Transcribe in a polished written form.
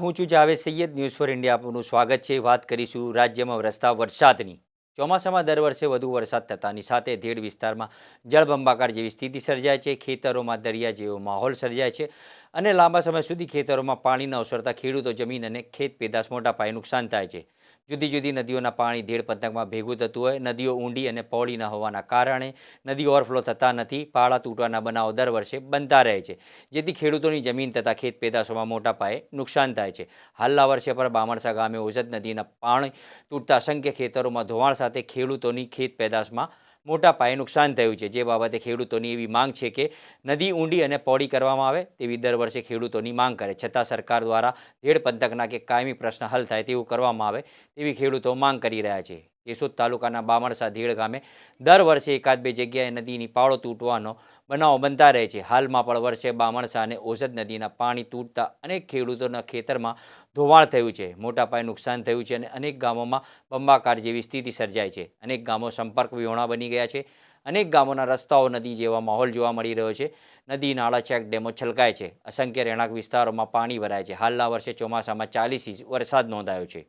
હું છું Javed Saiyed news for India આપનું સ્વાગત છે. વાત કરીશું રાજ્યમાં વરસતા વરસાદની. ચોમાસામાં દર વર્ષે વધુ વરસાદ થતાની સાથે ધીડ વિસ્તારમાં જળબંબાકાર જેવી સ્થિતિ સર્જાય છે. ખેતરોમાં દરિયા જેવો માહોલ સર્જાય છે અને લાંબા સમય સુધી ખેતરોમાં પાણી ન ઓસરતા ખેડૂતો જમીન અને ખેત પેદાશ મોટા પાયે નુકસાન થાય છે. જુદી જુદી નદીઓના પાણી ધીડ પંથકમાં ભેગું થતું હોય, નદીઓ ઊંડી અને પહોળી ન હોવાના કારણે નદી ઓવરફ્લો થતા નથી. પાળા તૂટવાના બનાવો દર વર્ષે બનતા રહે છે, જેથી ખેડૂતોની જમીન તથા ખેત પેદાશોમાં મોટા પાયે નુકસાન થાય છે. હાલના વર્ષે પણ બામણસા ગામે ઓઝત નદીના પાણી તૂટતા અસંખ્ય ખેતરોમાં ધોવાણ સાથે ખેડૂતોની ખેત પેદાશમાં મોટા પાયે નુકસાન થયું છે. જે બાબતે ખેડૂતોની એવી માંગ છે કે નદી ઊંડી અને પહોળી કરવામાં આવે તેવી દર વર્ષે ખેડૂતોની માંગ કરે. છતાં સરકાર દ્વારા ધેડ પંથકના કે કાયમી પ્રશ્ન હલ થાય તેવું કરવામાં આવે તેવી ખેડૂતો માંગ કરી રહ્યા છે. કેશોદ તાલુકાના બામણસા ધેડ ગામે દર વર્ષે એકાદ બે જગ્યાએ નદીની પાળો તૂટવાનો બનાવો બનતા રહે છે. હાલમાં પણ વર્ષે બામણસા અને ઓઝત નદીના પાણી તૂટતા અનેક ખેડૂતોના ખેતરમાં ધોવાણ થયું છે, મોટા પાયે નુકસાન થયું છે અને અનેક ગામોમાં બંબાકાર જેવી સ્થિતિ સર્જાય છે. અનેક ગામો સંપર્ક વિહોણા બની ગયા છે. અનેક ગામોના રસ્તાઓ નદી જેવા માહોલ જોવા મળી રહ્યો છે. નદી, નાળા, ચેક ડેમો છલકાય છે. અસંખ્ય રહેણાંક વિસ્તારોમાં પાણી ભરાય છે. હાલના વર્ષે ચોમાસામાં 40 ઇંચ વરસાદ નોંધાયો છે.